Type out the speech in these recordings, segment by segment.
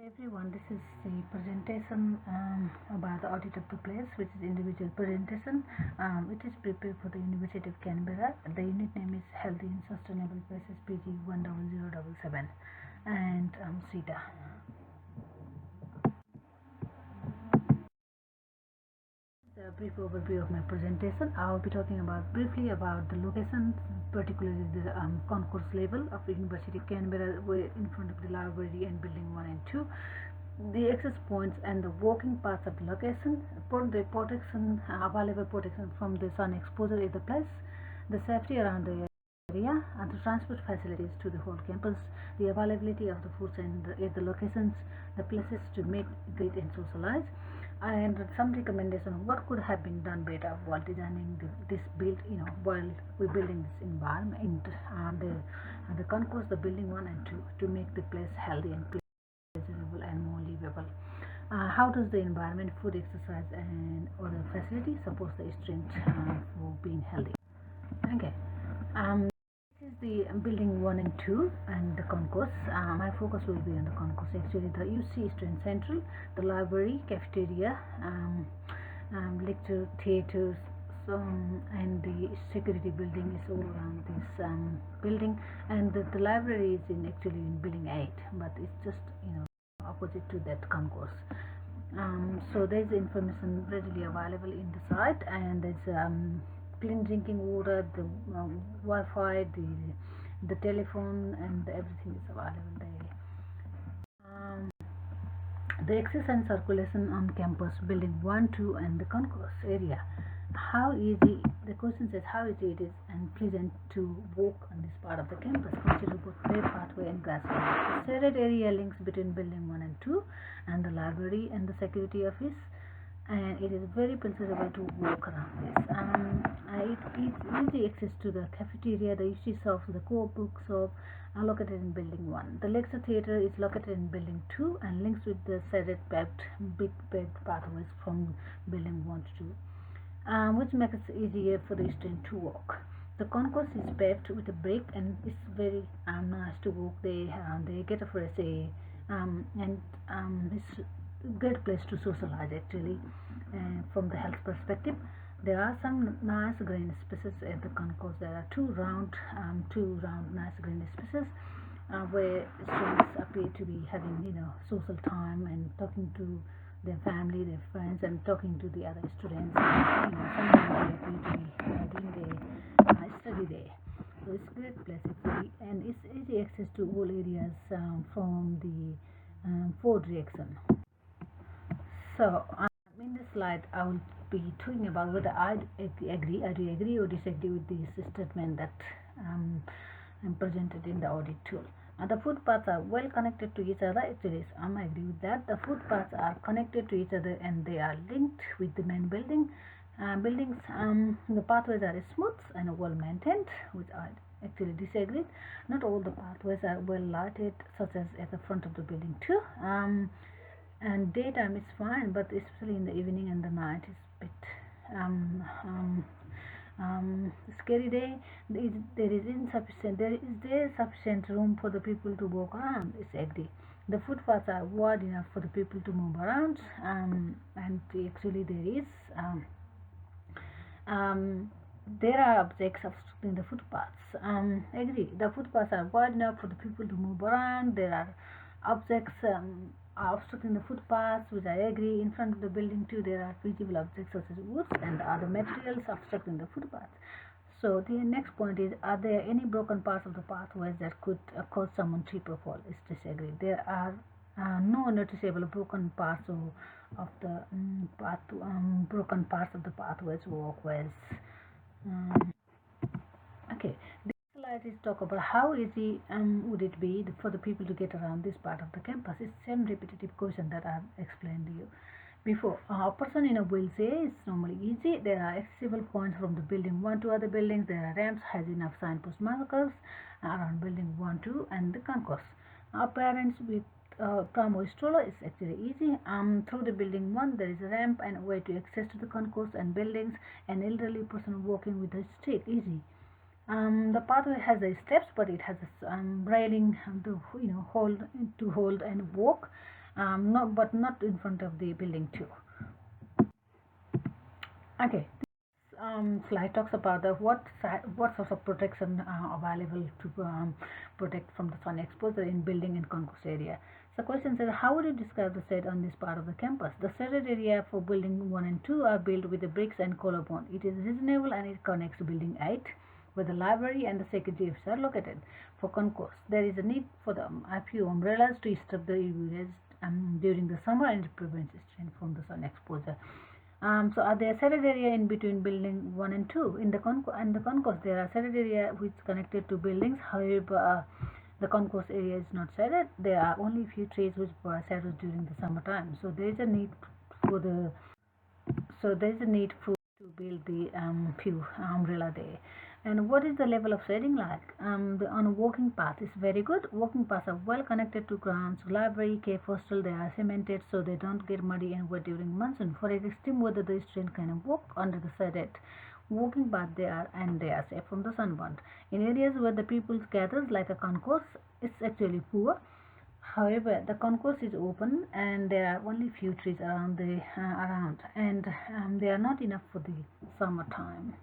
Everyone, this is the presentation about the audit of the place, which is individual presentation. It is prepared for the University of Canberra. The unit name is Healthy and Sustainable Places PG 10077 and CETA. A brief overview of my presentation. I will be talking briefly about the locations, particularly the concourse level of the University of Canberra, in front of the library and building 1 and 2. The access points and the walking paths of the location, the protection, available protection from the sun exposure at the place, the safety around the area, and the transport facilities to the whole campus, the availability of the foods and at the locations, the places to meet, greet, and socialize, and some recommendation of what could have been done better while designing this build, while we're building this environment, the concourse, the building 1 and 2, to make the place healthy and pleasurable and more livable. How does the environment, food, exercise, and other facilities support the student for being healthy? Okay. This is the building 1 and 2 and the concourse. My focus will be on the concourse. Actually, the UC Student Central, the library, cafeteria, lecture theaters, and the security building is all around this building, and the library is actually in building 8, but it's just opposite to that concourse. So there's information readily available in the site, and there's clean drinking water, the Wi-Fi, the telephone, and everything is available there. The access and circulation on campus, building 1, 2, and the concourse area. How easy, the question says how easy it is and pleasant to walk on this part of the campus. Consider both paved pathway and grassway. The shaded area links between building 1 and 2 and the library and the security office, and it is very pleasurable to walk around this. It's easy access to the cafeteria, the UC shops, the co-op bookshop are located in building 1. The lecture theatre is located in building 2 and links with the shaded big paved pathways from building 1 to 2. Which makes it easier for the student to walk. The concourse is paved with a brick, and it's very nice to walk. They get a fresh air, and it's a great place to socialize actually. From the health perspective, there are some nice green spaces at the concourse. There are two round nice green spaces where students appear to be having social time and talking to their family, their friends, and talking to the other students. Sometimes they appear to be doing their study there. So it's a great place actually, and it's easy access to all areas from the Ford reaction. So in this slide, I will be talking about whether I do agree or disagree with this statement that presented in the audit tool. The footpaths are well connected to each other. Actually, I agree with that. The footpaths are connected to each other and they are linked with the main buildings. The pathways are smooth and well maintained, which I actually disagree. Not all the pathways are well lighted, such as at the front of the building too. And daytime is fine, but especially in the evening and the night is a bit scary day. There is sufficient room for the people to walk around. It's agree. The footpaths are wide enough for the people to move around, and actually there are objects obstructing the footpaths. Agree. The footpaths are wide enough for the people to move around. There are objects obstructing the footpaths, which I agree. In front of the building too, there are visible objects such as woods and other materials obstructing the footpaths. So the next point is, are there any broken parts of the pathways that could cause someone trip or fall? Is disagree. There are no noticeable broken parts of the broken parts of the pathways or walkways. Okay. Is talk about how easy would it be for the people to get around this part of the campus. It's the same repetitive question that I've explained to you before. A person in a wheelchair is normally easy. There are accessible points from the building 1 to other buildings. There are ramps, has enough signpost markers around building 1, 2 and the concourse. Parents with pram or stroller is actually easy. Through the building 1 there is a ramp and a way to access to the concourse and buildings. An elderly person walking with a stick, easy. The pathway has the steps, but it has a railing to hold and walk. not in front of the building 2. Okay. Slide talks about the what sorts of protection available to protect from the sun exposure in building and concourse area. So question says, how would you describe the shade on this part of the campus? The shaded area for building 1 and 2 are built with the bricks and collarbone. It is reasonable and it connects to building 8 where the library and the security office are located. For concourse, there is a need for a few umbrellas to stop the UV rays during the summer and it prevents strain from the sun exposure. So are there shaded area in between building 1 and 2? In the concourse, there are shaded area which is connected to buildings. However, the concourse area is not shaded. There are only few trees which provide shadows during the summertime. So there is a need for to build the few umbrella there. And what is the level of shading like? On a walking path is very good. Walking paths are well connected to grounds, library, cave, hostel. They are cemented so they don't get muddy and wet during monsoon. For extreme weather, the student can walk under the shaded walking path they are safe from the sunburn. In areas where the people gathers like a concourse, it's actually poor. However, the concourse is open and there are only few trees around and they are not enough for the summertime.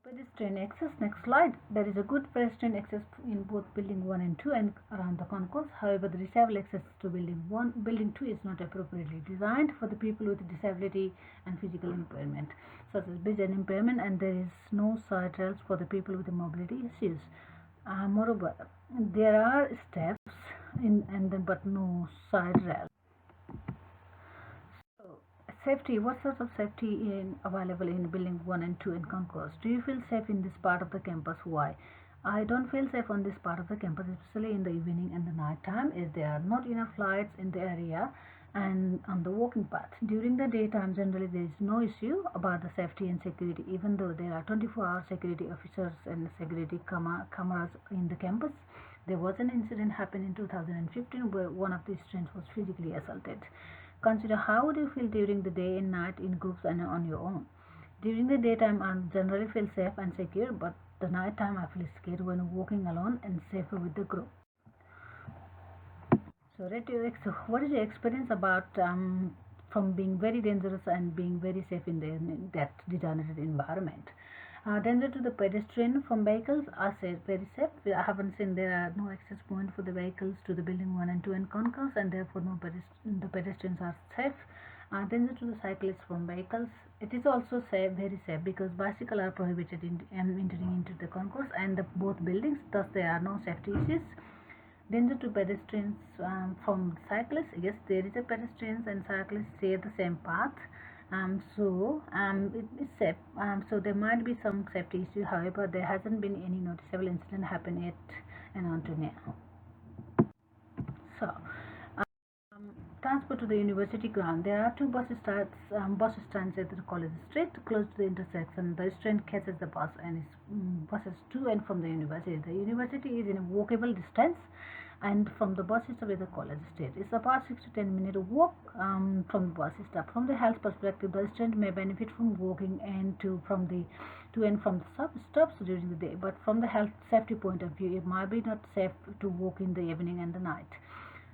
Pedestrian access. Next slide. There is a good pedestrian access in both building 1 and 2 and around the concourse. However, the disabled access to building 2 is not appropriately designed for the people with disability and physical impairment, such as vision impairment, and there is no side rails for the people with mobility issues. Moreover, there are steps but no side rails. Safety. What sorts of safety available in building 1 and 2 in concourse? Do you feel safe in this part of the campus? Why? I don't feel safe on this part of the campus, especially in the evening and the night time, as there are not enough lights in the area and on the walking path. During the daytime, generally there is no issue about the safety and security, even though there are 24-hour security officers and security cameras in the campus. There was an incident happened in 2015 where one of the students was physically assaulted. Consider how would you feel during the day and night in groups and on your own. During the daytime, I generally feel safe and secure, but the night time I feel scared when walking alone and safer with the group. So what is your experience about from being very dangerous and being very safe in that degenerated environment? Danger to the pedestrian from vehicles are very safe. I haven't seen there are no access point for the vehicles to the building 1 and 2 and concourse, and therefore the pedestrians are safe. Danger to the cyclists from vehicles. It is also very safe because bicycles are prohibited in entering into the concourse and both buildings. Thus, there are no safety issues. Danger to pedestrians from cyclists. Yes, there is a pedestrians and cyclists share the same path. It is safe. So there might be some safety issue. However, there hasn't been any noticeable incident happen yet and until now. So, transport to the university ground. There are two bus stands at the college street close to the intersection. The student catches the bus and buses to and from the university. The university is in a walkable distance and from the bus stop at the college street. It's about 6 to 10 minute walk from the bus stop. From the health perspective, the student may benefit from walking and to and from the stops during the day. But from the health safety point of view, it might be not safe to walk in the evening and the night.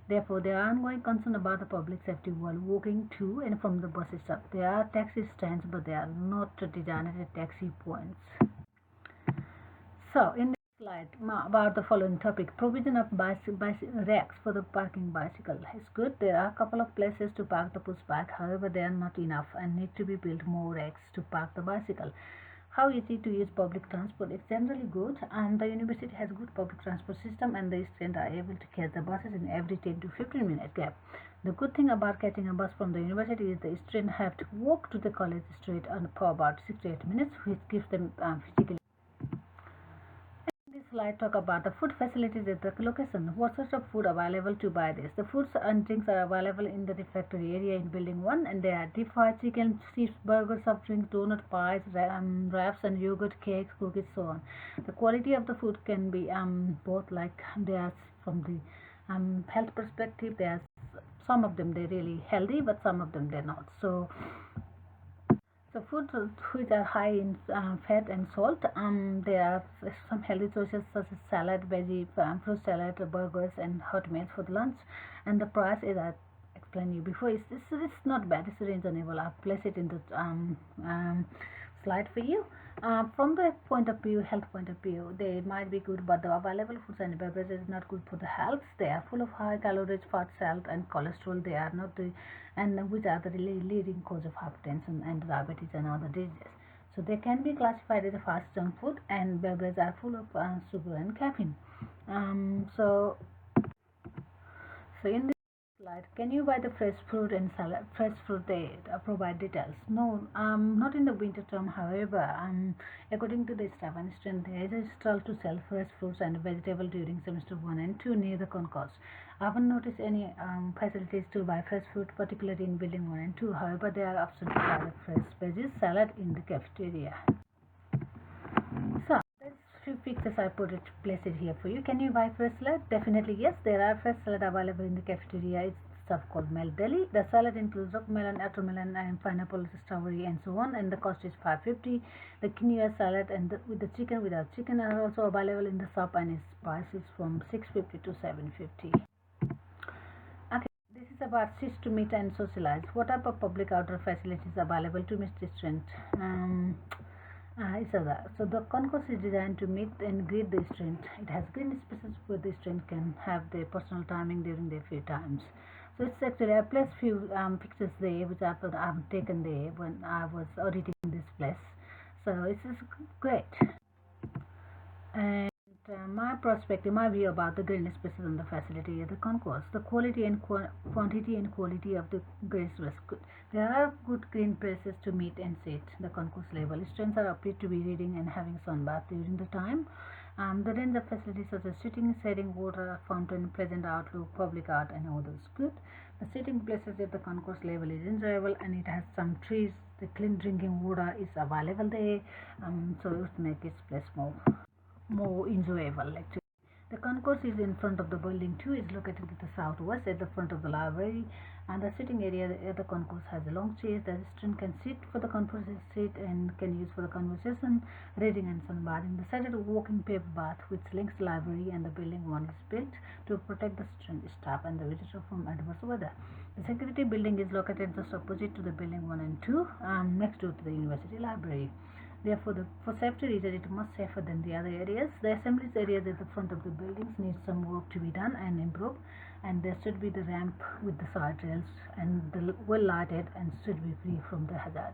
Therefore, there are ongoing concern about the public safety while walking to and from the bus stop. There are taxi stands, but they are not designated taxi points. So, in this slide about the following topic, provision of racks for the parking bicycle is good. There are a couple of places to park the push bike. However, they are not enough and need to be built more racks to park the bicycle. How easy to use public transport? It's generally good, and the university has good public transport system, and the students are able to catch the buses in every 10 to 15 minute gap. The good thing about catching a bus from the university is the students have to walk to the college street for about 6 to 8 minutes, which gives them physically. This slide talk about the food facilities at the location. What sorts of food available to buy this? The foods and drinks are available in the refectory area in building 1, and they are deep fried chicken, chips, burgers, soft drinks, donut, pies, wraps and yogurt, cakes, cookies, so on. The quality of the food can be both, like they are from the health perspective. There's some of them they're really healthy, but some of them they're not. So So foods which are high in fat and salt. There are some healthy choices such as salad, veggie, fruit salad, burgers, and hot meals for the lunch. And the price is I explained you before. It's not bad. It's reasonable. I'll place it in the slide for you. From the point of view, health point of view, they might be good, but the available foods and beverages is not good for the health. They are full of high calories, fat, salt, and cholesterol. They are not the and which are the really leading cause of hypertension and diabetes and other diseases. So they can be classified as a fast junk food, and beverages are full of sugar and caffeine. So in this slide, can you buy the fresh fruit and salad? Fresh fruit, they provide details. No, not in the winter term. However, according to the staff and student, there is a stall to sell fresh fruits and vegetables during semester 1 and 2 near the concourse. I haven't noticed any facilities to buy fresh fruit, particularly in building 1 and 2. However, there are options to buy the fresh veggies salad in the cafeteria. So few pictures I place it here for you. Can you buy fresh salad? Definitely yes. There are fresh salad available in the cafeteria. It's stuff called Mel Deli. The salad includes melon, watermelon, and pineapple, strawberry, and so on. And the cost is $5.50. The quinoa salad and with the chicken without chicken are also available in the shop, and its price is from $6.50 to $7.50. Okay, this is about SIS to meet and socialize. What type of public outdoor facilities available to meet students? So the concourse is designed to meet and greet the student. It has green spaces where the student can have their personal timing during their free times. So it's actually I placed few pictures there which I thought I've taken there when I was auditing this place. So it's great. And my perspective, my view about the green spaces and the facility at the concourse, the quality and quantity and quality of the green space. There are good green places to meet and sit. The concourse level students are appeared to be reading and having sun bath during the time. The range of facilities such as sitting, shading, water fountain, pleasant outlook, public art, and others good. The sitting places at the concourse level is enjoyable, and it has some trees. The clean drinking water is available there, so it makes its place more enjoyable actually. The concourse is in front of the building too. Is located to the southwest at the front of the library, and the sitting area at the concourse has a long chairs that student can sit for the concourse seat and can use for the conversation, reading, and sunbathing. The sided walking paved path which links the library and the building 1 is built to protect the student, staff, and the visitor from adverse weather. The security building is located just opposite to the building 1 and 2, next door to the university library. Therefore, for safety reasons, it is much safer than the other areas. The assemblies areas at the front of the buildings need some work to be done and improved, and there should be the ramp with the side rails and well lighted and should be free from the hazard.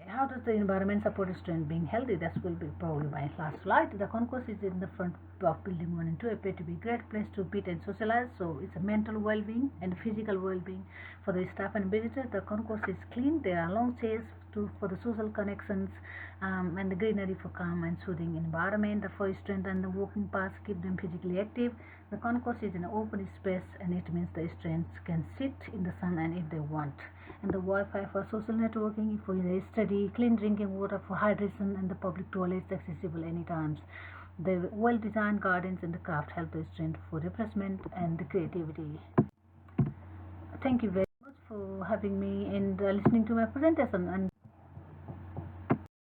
How does the environment support a student being healthy? That will be probably my last slide. The concourse is in the front of building 1 and 2 appear to be a great place to meet and socialize. So it's a mental well-being and physical well-being for the staff and visitors. The concourse is clean. There are long chairs for the social connections, and the greenery for calm and soothing environment. The for students and the walking paths keep them physically active. The concourse is an open space, and it means the students can sit in the sun and if they want. And the Wi-Fi for social networking, for their study, clean drinking water for hydration, and the public toilets accessible anytime. The well-designed gardens and the craft help the student for refreshment and the creativity. Thank you very much for having me and listening to my presentation. And